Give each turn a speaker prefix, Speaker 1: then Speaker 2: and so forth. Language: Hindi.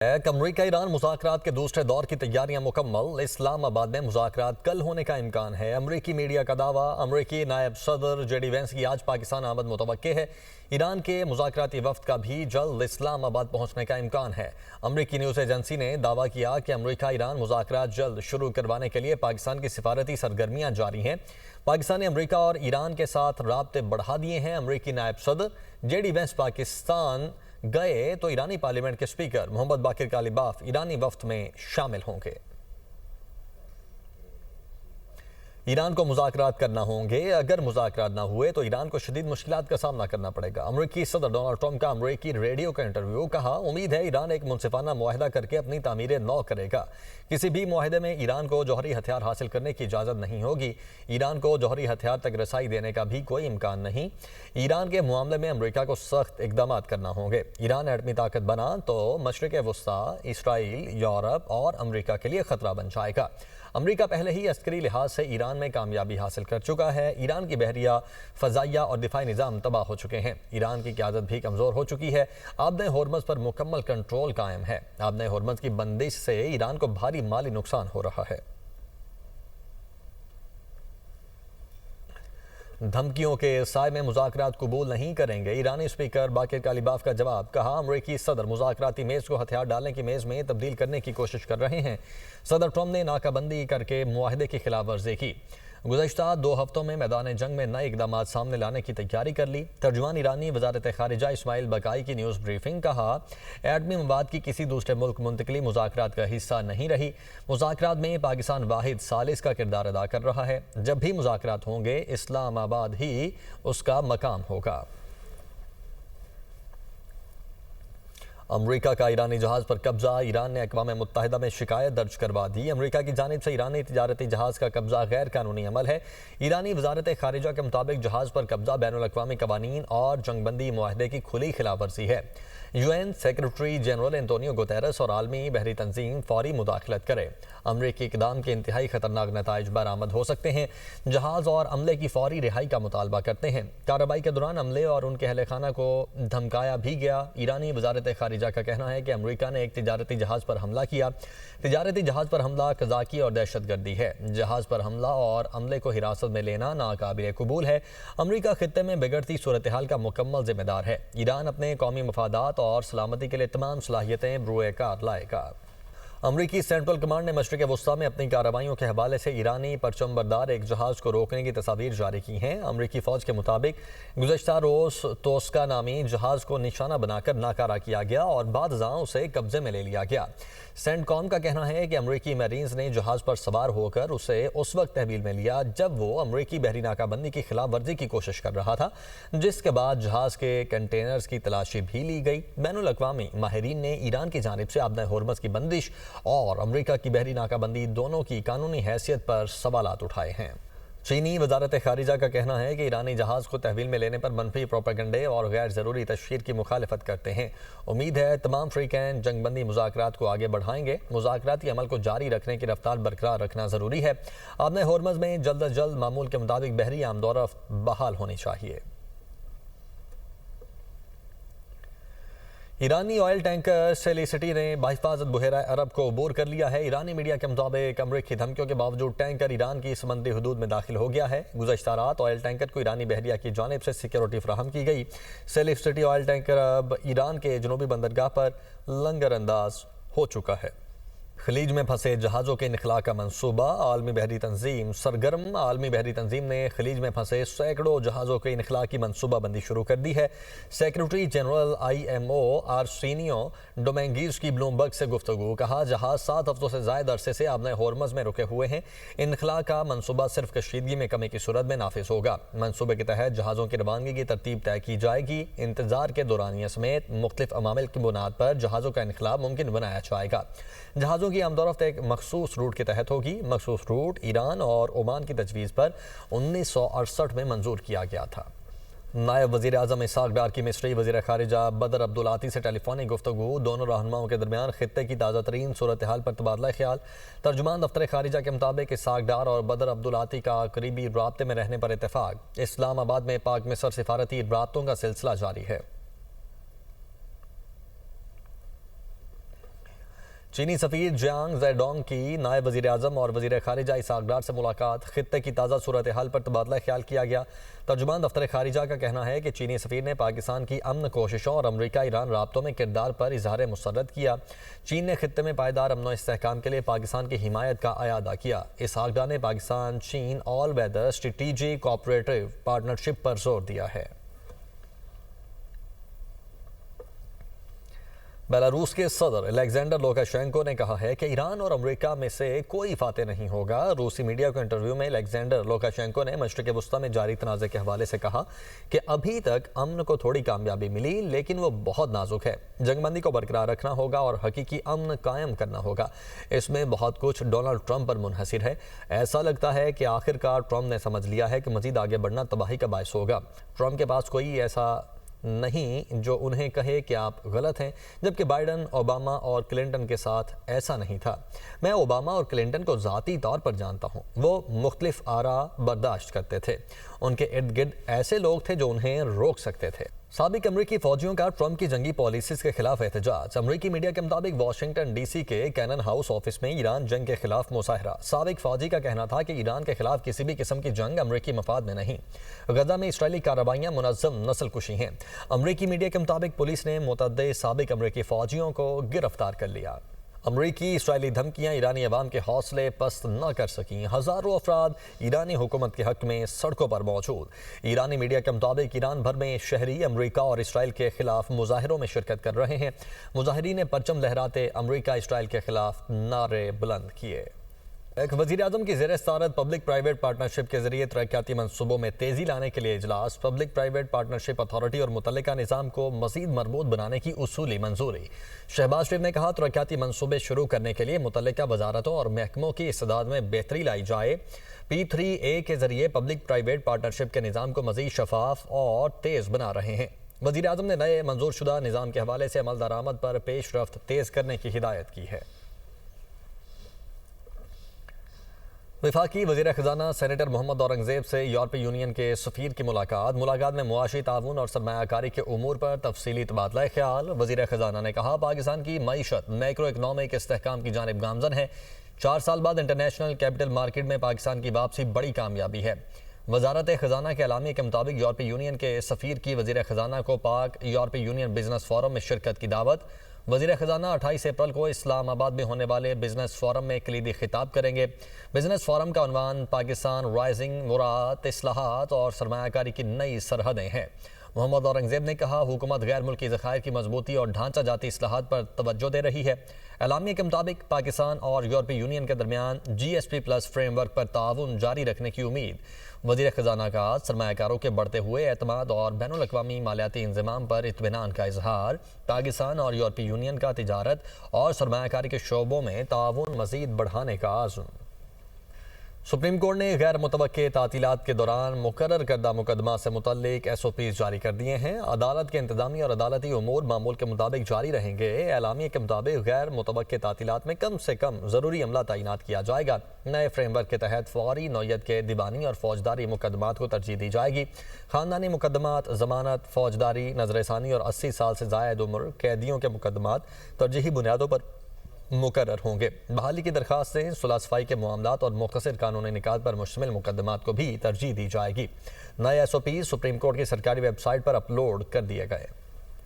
Speaker 1: अमरीका ईरान मुज़ाकरात के दूसरे दौर की तैयारियां मुकम्मल। इस्लामाबाद में मुज़ाकरात कल होने का इम्कान है। अमरीकी मीडिया का दावा। अमरीकी नायब सदर जेडी वेंस की आज पाकिस्तान आमद मुतवक्के है। ईरान के मुज़ाकराती वफ्द का भी जल्द इस्लामाबाद पहुंचने का इम्कान है। अमरीकी न्यूज़ एजेंसी ने दावा किया कि अमरीका ईरान मुज़ाकरात जल्द शुरू करवाने के लिए पाकिस्तान की सिफारती सरगर्मियां जारी हैं। पाकिस्तान ने अमरीका और ईरान के साथ राब्ते बढ़ा दिए हैं। अमरीकी नायब सदर जेडी वेंस पाकिस्तान गए तो ईरानी पार्लियामेंट के स्पीकर मोहम्मद बाकिर कालिबाफ ईरानी वफ्द में शामिल होंगे। ईरान को मुज़ाकरात करना होंगे। अगर मुज़ाकरात ना हुए तो ईरान को शदीद मुश्किलात का सामना करना पड़ेगा। अमरीकी सदर डोनाल्ड ट्रंप का अमरीकी रेडियो का इंटरव्यू। कहा, उम्मीद है ईरान एक मुनसिफाना मुआहदा करके अपनी तामीर नौ करेगा। किसी भी मुआहदे में ईरान को जौहरी हथियार हासिल करने की इजाज़त नहीं होगी। ईरान को जौहरी हथियार तक रसाई देने का भी कोई इम्कान नहीं। ईरान के मामले में अमरीका को सख्त इकदाम करना होंगे। ईरान एटमी ताकत बना तो मशरिक़ वस्ता, इसराइल, यूरोप और अमरीका के लिए खतरा बन जाएगा। अमरीका पहले ही अस्करी लिहाज से ईरान में कामयाबी हासिल कर चुका है। ईरान की बहरिया, फ़ज़ाइया और दिफाई निज़ाम तबाह हो चुके हैं। ईरान की क़यादत भी कमज़ोर हो चुकी है। आबने होर्मज़ पर मुकम्मल कंट्रोल कायम है। आबने होर्मज़ की बंदिश से ईरान को भारी माली नुकसान हो रहा है। धमकियों के साए में मुज़ाकरात कबूल नहीं करेंगे। ईरानी स्पीकर बाकिर कालिबाफ का जवाब। कहा, अमरीकी सदर मुज़ाकराती मेज़ को हथियार डालने की मेज़ में तब्दील करने की कोशिश कर रहे हैं। सदर ट्रंप ने नाकाबंदी करके मुआहदे की खिलाफ वर्जी की। गुज़श्ता 2 हफ्तों में मैदान जंग में नए इक़दाम सामने लाने की तैयारी कर ली। तर्जुमान ईरानी वज़ारत ख़ारिजा इस्माइल बकाई की न्यूज़ ब्रीफिंग। कहा, एटमी मवाद की किसी दूसरे मुल्क मुंतकली मुज़ाकरात का हिस्सा नहीं रही। मुज़ाकरात में पाकिस्तान वाहिद सालिस का किरदार अदा कर रहा है। जब भी मुज़ाकरात होंगे इस्लामाबाद ही उसका मकाम होगा। अमरीका का ईरानी जहाज़ पर कब्जा। ईरान ने अक़वाम मुत्तहिदा में शिकायत दर्ज करवा दी। अमरीका की जानिब से ईरानी तिजारती जहाज़ का कब्जा गैर कानूनी अमल है। ईरानी वज़ारत ख़ारिजा के मुताबिक जहाज़ पर कब्जा बैनुल अक़वामी क़वानीन और जंगबंदी मुआहदे की खुली खिलाफ वर्जी है। UN secretary general Antonio Guterres और आलमी बहरी तंजीम फौरी मुदाखलत करे। अमरीकी इक़दाम के इंतहाई ख़तरनाक नताइज बरामद हो सकते हैं। जहाज़ और अमले की फौरी रिहाई का मुतालबा करते हैं। कार्रवाई के दौरान अमले और उनके अहल खाना को धमकाया भी गया। ईरानी वज़ारत ख़ारिजा का कहना है कि अमरीका ने एक तिजारती जहाज़ पर हमला किया। तिजारती जहाज़ पर हमला कज़ाकी और दहशतगर्दी है। जहाज़ पर हमला और अमले को हिरासत में लेना नाकाबिल कबूल है। अमरीका खित्ते में बिगड़ती सूरत हाल का मुकम्मल जिम्मेदार है। ईरान अपने कौमी मफादात और सलामती के लिए तमाम सलाहियतें बरूए कार लाएगा। अमरीकी सेंट्रल कमांड ने मशरिक़ वस्ता में अपनी कार्रवाइयों के हवाले से ईरानी परचम बरदार एक जहाज़ को रोकने की तस्वीर जारी की हैं। अमरीकी फ़ौज के मुताबिक गुज़श्ता रोज़ तोस्का नामी जहाज़ को निशाना बनाकर नाकारा किया गया और बाद उसे कब्जे में ले लिया गया। सेंटकॉम का कहना है कि अमरीकी मरीन्स ने जहाज़ पर सवार होकर उसे उस वक्त तहवील में लिया जब वो अमरीकी बहरी नाकाबंदी की खिलाफ वर्जी की कोशिश कर रहा था, जिसके बाद जहाज़ के कंटेनर्स की तलाशी भी ली गई। बैनुल अक़वामी माहिरीन ने ईरान की जानिब से आबना होर्मज़ की बंदिश और अमरीका की बहरी नाकाबंदी दोनों की कानूनी हैसियत पर सवालात उठाए हैं। चीनी वज़ारत ख़ारिजा का कहना है कि ईरानी जहाज़ को तहवील में लेने पर मनफी प्रोपेगंडे और गैर ज़रूरी तशहीर की मुखालफत करते हैं। उम्मीद है तमाम फ़रीक़ैन जंगबंदी मुज़ाकरात को आगे बढ़ाएंगे। मुज़ाकराती अमल को जारी रखने की रफ्तार बरकरार रखना ज़रूरी है। आबने होर्मज़ में जल्द अज जल्द मामूल के मुताबिक बहरी आमदोरफ़्त बहाल होनी चाहिए। ईरानी ऑयल टैंकर सेलिसिटी ने बाहिफाजत बहरा अरब को अबूर कर लिया है। ईरानी मीडिया के मुताबिक अमरीकी धमकियों के बावजूद टैंकर ईरान की समंदरी हदूद में दाखिल हो गया है। गुज़श्ता रात ऑयल टैंकर को ईरानी बहरिया की जानिब से सिक्योरिटी फराहम की गई। सेलिसिटी ऑयल टैंकर अब ईरान के जनूबी बंदरगाह पर लंगर अंदाज हो चुका है। खलीज में फंसे जहाज़ों के इनखला का मंसूबा। आलमी बहरी तंजीम सरगर्म। आलमी बहरी तंजीम ने खलीज में फंसे सैकड़ों जहाज़ों के इनखला की मनसूबाबंदी शुरू कर दी है। सेक्रेटरी जनरल IMO आर्सेनियो डोमिंगीज़ की ब्लूमबर्ग से गुफ्तगू। कहा, जहाज़ 7 हफ्तों से ज़ायद अरसे से आबना होर्मज़ में रुके हुए हैं। इनखला का मनसूबा सिर्फ कशीदगी में कमी की सूरत में नाफिज होगा। मनसूबे के तहत जहाज़ों की रवानगी की तरतीब तय की जाएगी। इंतजार के दौरानिया समेत मुख्तलिफ अमामिल की बुनियाद पर जहाज़ों का इनखला मुमकिन बनाया जाएगा। जहाज़ों की आमदोरफ्त एक मखसूस रूट के तहत होगी। मखसूस रूट ईरान और ओमान की तजवीज़ पर 1968 में मंजूर किया गया था। नायब वज़ीर आज़म इसाक डार की मिस्री वज़ीर ख़ारिजा बदर अब्दुलाती से टेलीफोनिक गुफ्तगू। दोनों रहनुमाओं के दरमियान खित्ते की ताज़ा तरीन सूरत हाल पर तबादला ख्याल। तर्जुमान दफ्तर ख़ारिजा के मुताबिक इसाक डार और बदर अब्दुलाती का करीबी राब्ते में रहने पर इत्तेफाक। इस्लामाबाद में पाक मिस्र सिफारती राब्तों का सिलसिला जारी है। चीनी सफीर जियांग जेडोंग की नायब वजीर आजम और वजीर खारिजा इसाक डार से मुलाकात, खित्ते की ताज़ा सूरत हाल पर तबादला ख्याल किया गया। तर्जुमान दफ्तर खारिजा का कहना है कि चीनी सफीर ने पाकिस्तान की अमन कोशिशों और अमरीका ईरान राब्तों में किरदार पर इजहार मुसर्रत किया। चीन ने खित्ते में पायदार अमन इस्तेहकाम के लिए पाकिस्तान की हिमायत का अयादा किया। इसाक डार ने पाकिस्तान चीन all weather strategic cooperative partnership पर जोर दिया है। बेलारूस के सदर अलेक्जेंडर लुकाशेंको ने कहा है कि ईरान और अमेरिका में से कोई फाते नहीं होगा। रूसी मीडिया को इंटरव्यू में अलेक्जेंडर लुकाशेंको ने मशरिक़ वस्ता में जारी तनाज़े के हवाले से कहा कि अभी तक अमन को थोड़ी कामयाबी मिली, लेकिन वो बहुत नाजुक है। जंगबंदी को बरकरार रखना होगा और हकीकी अमन कायम करना होगा। इसमें बहुत कुछ डोनाल्ड ट्रंप पर मुनहसिर है। ऐसा लगता है कि आखिरकार ट्रंप ने समझ लिया है कि मज़ीद आगे बढ़ना तबाही का बायस होगा। ट्रंप के पास कोई ऐसा नहीं जो उन्हें कहे कि आप गलत हैं, जबकि बाइडन, ओबामा और क्लिंटन के साथ ऐसा नहीं था। मैं ओबामा और क्लिंटन को ज़ाती तौर पर जानता हूँ। वो मुख्तलिफ आरा बर्दाश्त करते थे। उनके इर्द गिर्द ऐसे लोग थे जो उन्हें रोक सकते थे। साबिक अमरीकी फौजियों का ट्रंप की जंगी पॉलिसीज के खिलाफ एहतजाज। अमरीकी मीडिया के मुताबिक वाशिंगटन डीसी के कैनन हाउस ऑफिस में ईरान जंग के खिलाफ मुजाहरा। साबिक फौजी का कहना था कि ईरान के खिलाफ किसी भी किस्म की जंग अमरीकी मफाद में नहीं। गजा में इसराइली कार्रवाइयां मुनज़्ज़म नस्लकुशी हैं। अमरीकी मीडिया के मुताबिक पुलिस ने मुतअद्दिद साबिक अमरीकी फौजियों को गिरफ्तार कर लिया। अमरीकी इसराइली धमकियां ईरानी अवाम के हौसले पस्त न कर सकीं। हज़ारों अफराद ईरानी हुकूमत के हक में सड़कों पर मौजूद। ईरानी मीडिया के मुताबिक ईरान भर में शहरी अमरीका और इसराइल के खिलाफ मुजाहिरों में शिरकत कर रहे हैं। मुजाहिरीन ने परचम लहराते अमरीका इसराइल के खिलाफ नारे बुलंद किए। एक वज़ीर आज़म की ज़ेर सदारत पब्लिक प्राइवेट पार्टनरशिप के जरिए तरक्याती मनसूबों में तेज़ी लाने के लिए इजलास। पब्लिक प्राइवेट पार्टनरशिप अथॉरिटी और मुतल्लिका निज़ाम को मज़ीद मरबूत बनाने की उसूली मंजूरी। शहबाज शरीफ ने कहा, तरक्याती मनसूबे शुरू करने के लिए मुतल्लिका वजारतों और महकमों की इस्तेदाद में बेहतरी लाई जाए। P3A के जरिए पब्लिक प्राइवेट पार्टनरशिप के निज़ाम को मज़ीद शफाफ और तेज़ बना रहे हैं। वज़ीर आज़म ने नए मंजूर शुदा निज़ाम के हवाले से अमल दरामद पर पेश रफ्त तेज़ करने की हिदायत की है। वफाकी वज़ीर ख़ज़ाना सेनेटर मोहम्मद औरंगज़ेब से यूरोपीय यूनियन के सफ़ीर की मुलाकात में मुआशी ताउन और सरमायाकारी के उमूर पर तफसीली तबादला ख्याल। वज़ीर ख़ज़ाना ने कहा, पाकिस्तान की मईशत मैक्रो इकनॉमिक इस्तेहकाम की जानिब गामज़न है। 4 साल बाद इंटरनेशनल कैपिटल मार्केट में पाकिस्तान की वापसी बड़ी कामयाबी है। वजारत ख़ज़ाना के एलामिया के मुताबिक यूरोपीय यूनियन के सफ़ीर की वज़ीर ख़ज़ाना को पाक यूरोपीय यूनियन बिजनेस फोरम में शिरकत की दावत। वज़ीर ख़ज़ाना 28 अप्रैल को इस्लामाबाद में होने वाले बिजनेस फोरम में कलीदी खिताब करेंगे। बिजनेस फोरम का उन्वान पाकिस्तान राइजिंग मुराद, इस्लाहात और सरमायाकारी की नई सरहदें हैं। मोहम्मद औरंगज़ेब ने कहा, हुकूमत गैर मुल्की ज़खायर की मजबूती और ढांचा जाती इस्लाहात पर तवज्जो दे रही है। एलामिया के मुताबिक पाकिस्तान और यूरोपीय यूनियन के दरमियान GSP+ फ्रेमवर्क पर ताउन जारी रखने की उम्मीद। वज़ीर ख़ज़ाना का सरमायाकारों के बढ़ते हुए एतमाद और बैनुल अक़वामी मालियाती इंज़माम पर इत्मीनान का इजहार। पाकिस्तान और यूरोपीय यूनियन का तिजारत और सरमायाकारी के शोबों में ताउन मज़ीद बढ़ाने का आज़म। सुप्रीम कोर्ट ने गैर मुतवक्के तातीलात के दौरान मुकर्रर करदा मुकदमा से मुतल्लिक SOPs जारी कर दिए हैं। अदालत के इंतजामी और अदालती उमूर मामूल के मुताबिक जारी रहेंगे। एलामिया के मुताबिक गैर मुतवक्के तातीलात में कम से कम ज़रूरी अमला तैनात किया जाएगा। नए फ्रेमवर्क के तहत फौरी नौयत के दीवानी और फौजदारी मुकदमात को तरजीह दी जाएगी। ख़ानदानी मुकदमात, ज़मानत, फौजदारी, नजरसानी और 80 साल से ज़ायद उम्र कैदियों के मुकदमात तरजीही बुनियादों पर मुकर्रर होंगे। बहाली की दरखास्तें, सुलह सफाई के मामलात और मुख्तसर कानूनी निकात पर मुश्तमिल मुकदमात को भी तरजीह दी जाएगी। नए SOPs सुप्रीम कोर्ट की सरकारी वेबसाइट पर अपलोड कर दिए गए।